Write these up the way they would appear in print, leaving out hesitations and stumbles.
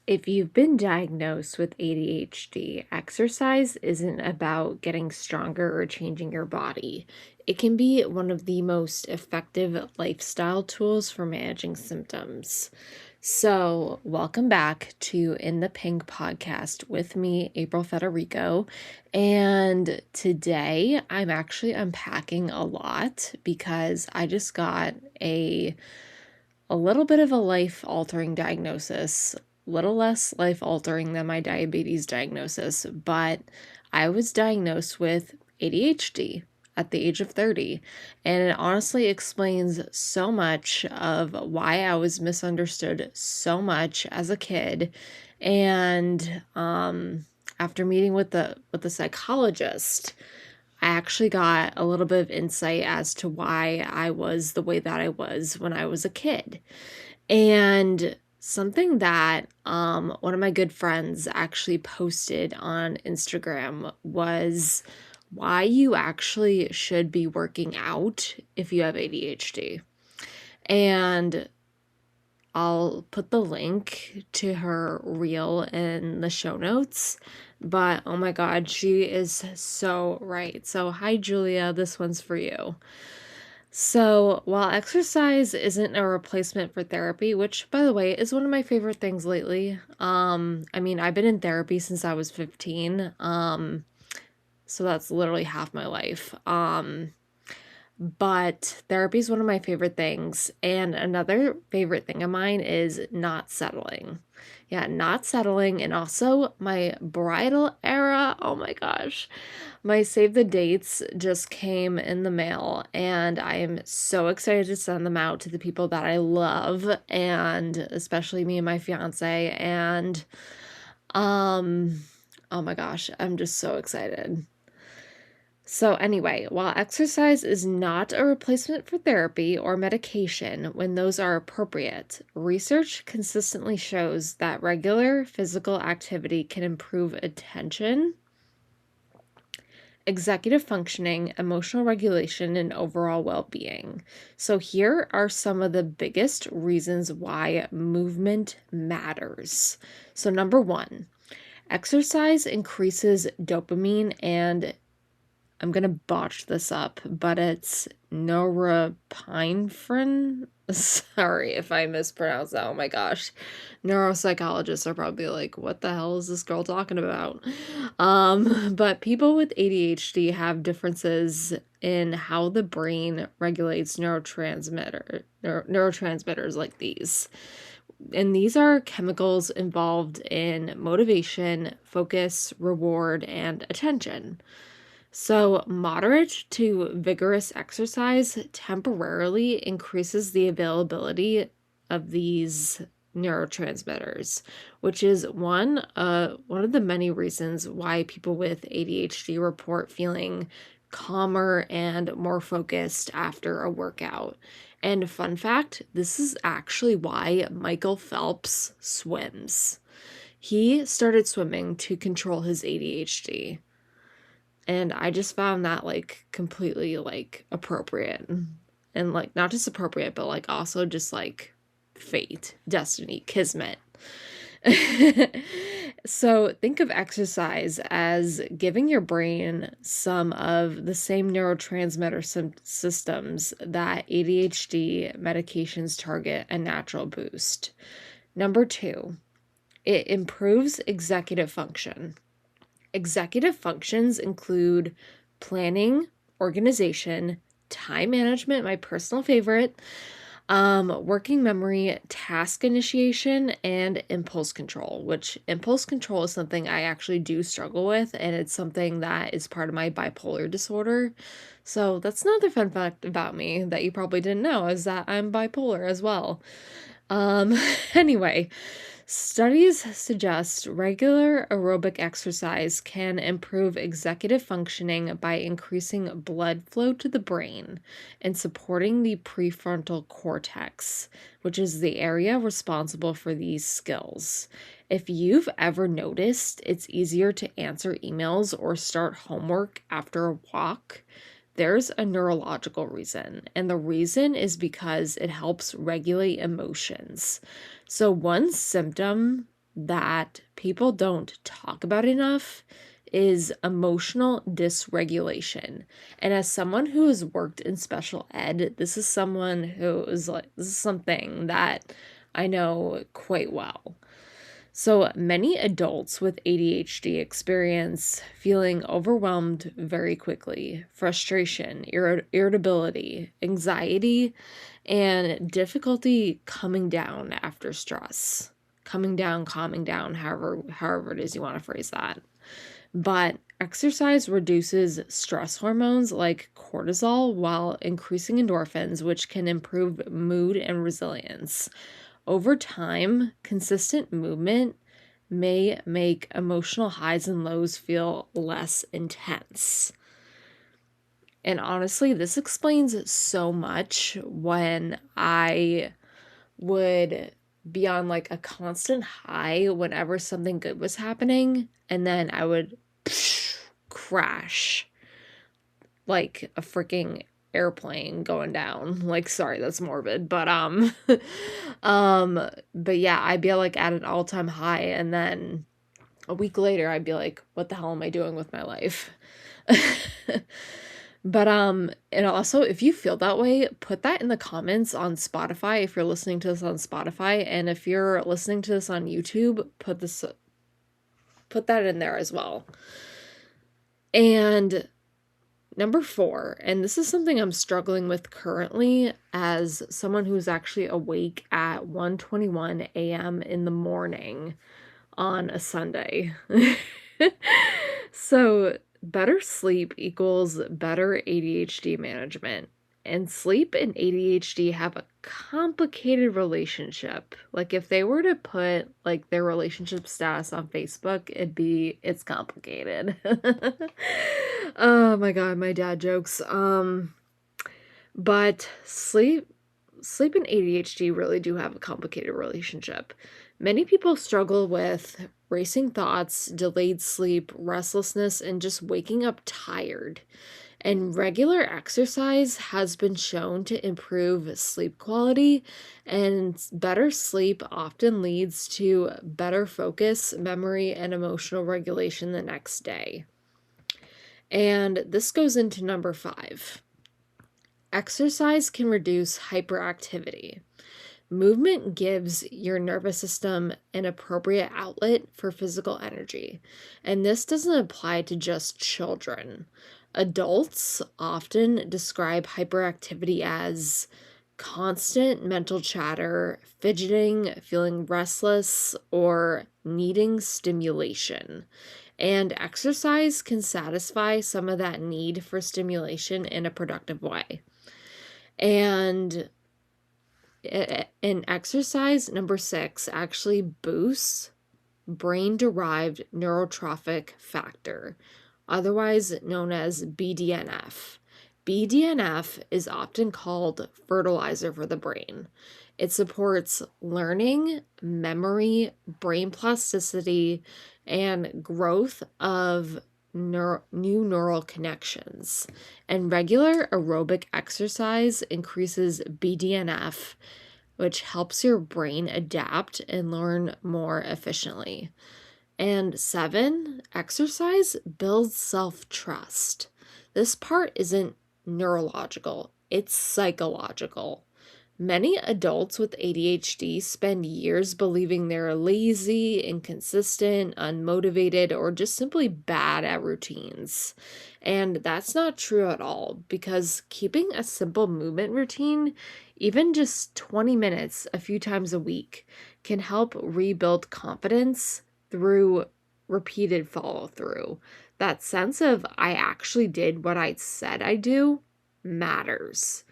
If you've been diagnosed with ADHD, exercise isn't about getting stronger or changing your body. It can be one of the most effective lifestyle tools for managing symptoms. So, welcome back to In the Pink podcast with me, April Federico. And today I'm actually unpacking a lot because I just got a little bit of a life-altering diagnosis, little less life-altering than my diabetes diagnosis, but I was diagnosed with ADHD at the age of 30, and it honestly explains so much of why I was misunderstood so much as a kid. And after meeting with the psychologist, I actually got a little bit of insight as to why I was the way that I was when I was a kid. And something that one of my good friends actually posted on Instagram was why you actually should be working out if you have ADHD. And I'll put the link to her reel in the show notes. But oh my God, she is so right. So, hi, Julia, this one's for you. So, while exercise isn't a replacement for therapy, which by the way is one of my favorite things lately. I've been in therapy since I was 15. So that's literally half my life. But therapy is one of my favorite things. And another favorite thing of mine is not settling. Yeah, not settling. And also my bridal era. Oh my gosh. My save the dates just came in the mail. And I am so excited to send them out to the people that I love. And especially me and my fiance. And oh my gosh, I'm just so excited. So, anyway, while exercise is not a replacement for therapy or medication when those are appropriate, research consistently shows that regular physical activity can improve attention, executive functioning, emotional regulation, and overall well being. So, here are some of the biggest reasons why movement matters. So, number one, exercise increases dopamine and I'm going to botch this up, but it's norepinephrine. Sorry if I mispronounce that. Oh my gosh. Neuropsychologists are probably like, what the hell is this girl talking about? But people with ADHD have differences in how the brain regulates neurotransmitters like these. And these are chemicals involved in motivation, focus, reward, and attention. So, moderate to vigorous exercise temporarily increases the availability of these neurotransmitters, which is one of the many reasons why people with ADHD report feeling calmer and more focused after a workout. And fun fact, this is actually why Michael Phelps swims. He started swimming to control his ADHD. And I just found that completely appropriate and not just appropriate, but also just fate, destiny, kismet. So think of exercise as giving your brain some of the same neurotransmitter systems that ADHD medications target a natural boost. Number two, it improves executive function. Executive functions include planning, organization, time management, my personal favorite, working memory, task initiation, and impulse control, which impulse control is something I actually do struggle with, and it's something that is part of my bipolar disorder. So that's another fun fact about me that you probably didn't know, is that I'm bipolar as well. Anyway, studies suggest regular aerobic exercise can improve executive functioning by increasing blood flow to the brain and supporting the prefrontal cortex, which is the area responsible for these skills. If you've ever noticed it's easier to answer emails or start homework after a walk, there's a neurological reason, and the reason is because it helps regulate emotions. So one symptom that people don't talk about enough is emotional dysregulation. And as someone who has worked in special ed, this is this is something that I know quite well. So many adults with ADHD experience feeling overwhelmed very quickly, frustration, irritability, anxiety, and difficulty coming down after stress. Coming down, calming down, however it is you want to phrase that. But exercise reduces stress hormones like cortisol while increasing endorphins, which can improve mood and resilience. Over time, consistent movement may make emotional highs and lows feel less intense. And honestly, this explains so much when I would be on like a constant high whenever something good was happening, and then I would crash like a freaking airplane going down. Like, sorry, that's morbid, but but yeah, I'd be like at an all-time high, and then a week later I'd be like, what the hell am I doing with my life? But and also, if you feel that way, put that in the comments on Spotify if you're listening to this on Spotify, and if you're listening to this on YouTube, put that in there as well. And number 4, and this is something I'm struggling with currently as someone who's actually awake at 1:21 a.m. in the morning on a Sunday. So, better sleep equals better ADHD management. And sleep and ADHD have a complicated relationship. Like, if they were to put like their relationship status on Facebook, it's complicated. Oh my God, my dad jokes. But sleep and ADHD really do have a complicated relationship. Many people struggle with racing thoughts, delayed sleep, restlessness, and just waking up tired. And regular exercise has been shown to improve sleep quality, and better sleep often leads to better focus, memory, and emotional regulation the next day. And this goes into number 5. Exercise can reduce hyperactivity. Movement gives your nervous system an appropriate outlet for physical energy, and this doesn't apply to just children. Adults often describe hyperactivity as constant mental chatter, fidgeting, feeling restless, or needing stimulation. And exercise can satisfy some of that need for stimulation in a productive way. And in exercise, number 6 actually boosts brain-derived neurotrophic factor, otherwise known as BDNF. BDNF is often called fertilizer for the brain. It supports learning, memory, brain plasticity, and growth of new neural connections. And regular aerobic exercise increases BDNF, which helps your brain adapt and learn more efficiently. And 7, exercise builds self-trust. This part isn't neurological, it's psychological. Many adults with ADHD spend years believing they're lazy, inconsistent, unmotivated, or just simply bad at routines. And that's not true at all, because keeping a simple movement routine, even just 20 minutes a few times a week, can help rebuild confidence through repeated follow through. That sense of I actually did what I said I do matters.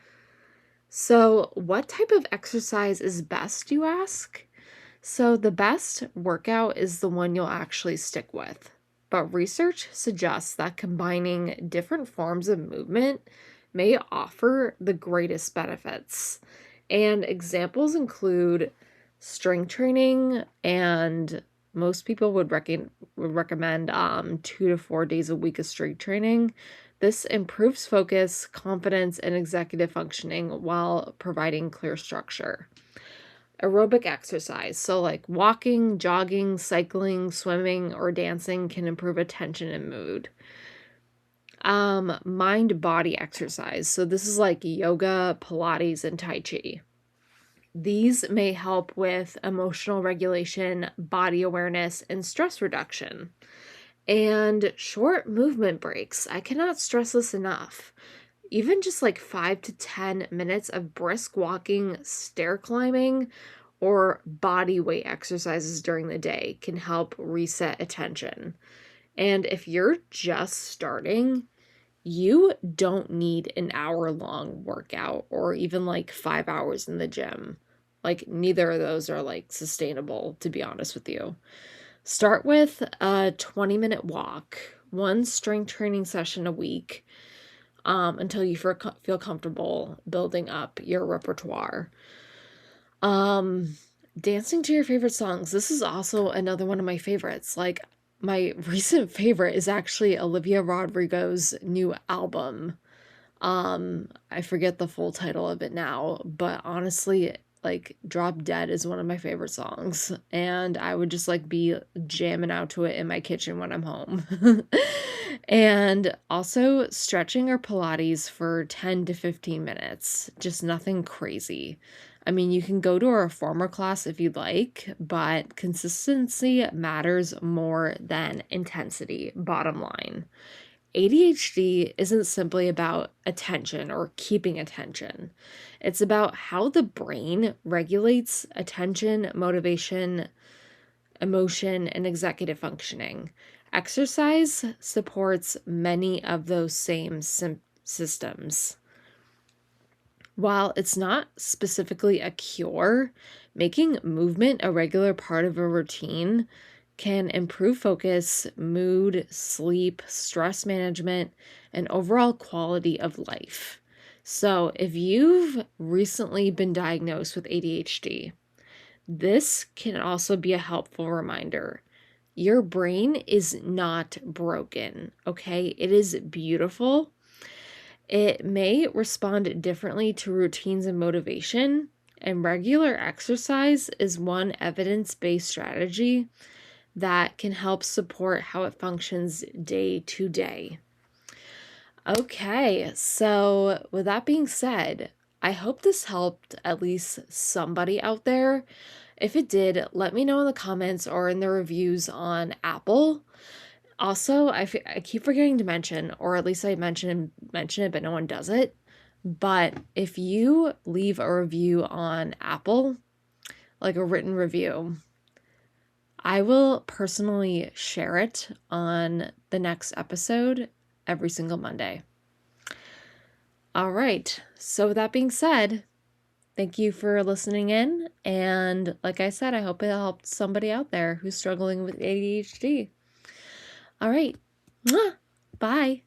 So, what type of exercise is best, you ask? So, the best workout is the one you'll actually stick with. But research suggests that combining different forms of movement may offer the greatest benefits. And examples include strength training, and most people would recommend 2 to 4 days a week of strength training. This improves focus, confidence, and executive functioning while providing clear structure. Aerobic exercise, so like walking, jogging, cycling, swimming, or dancing can improve attention and mood. Mind body exercise. So this is like yoga, Pilates, and Tai Chi. These may help with emotional regulation, body awareness, and stress reduction. And short movement breaks. I cannot stress this enough. Even just like 5 to 10 minutes of brisk walking, stair climbing, or body weight exercises during the day can help reset attention. And if you're just starting, you don't need an hour-long workout or even like 5 hours in the gym. Like, neither of those are like sustainable, to be honest with you. Start with a 20-minute walk, one strength training session a week, until you feel comfortable building up your repertoire. Dancing to your favorite songs. This is also another one of my favorites. Like, my recent favorite is actually Olivia Rodrigo's new album. I forget the full title of it now, but honestly, like, Drop Dead is one of my favorite songs, and I would just like be jamming out to it in my kitchen when I'm home. And also stretching or Pilates for 10 to 15 minutes, just nothing crazy. I mean, you can go to a reformer class if you'd like, but consistency matters more than intensity, bottom line. ADHD isn't simply about attention or keeping attention. It's about how the brain regulates attention, motivation, emotion, and executive functioning. Exercise supports many of those same systems. While it's not specifically a cure, making movement a regular part of a routine can improve focus, mood, sleep, stress management, and overall quality of life. So, if you've recently been diagnosed with ADHD, this can also be a helpful reminder. Your brain is not broken, okay? It is beautiful. It may respond differently to routines and motivation, and regular exercise is one evidence-based strategy that can help support how it functions day to day. Okay, so with that being said, I hope this helped at least somebody out there. If it did, let me know in the comments or in the reviews on Apple. Also, I keep forgetting to mention, or at least I mention it, but no one does it. But if you leave a review on Apple, like a written review, I will personally share it on the next episode every single Monday. All right. So with that being said, thank you for listening in. And like I said, I hope it helped somebody out there who's struggling with ADHD. All right. Bye.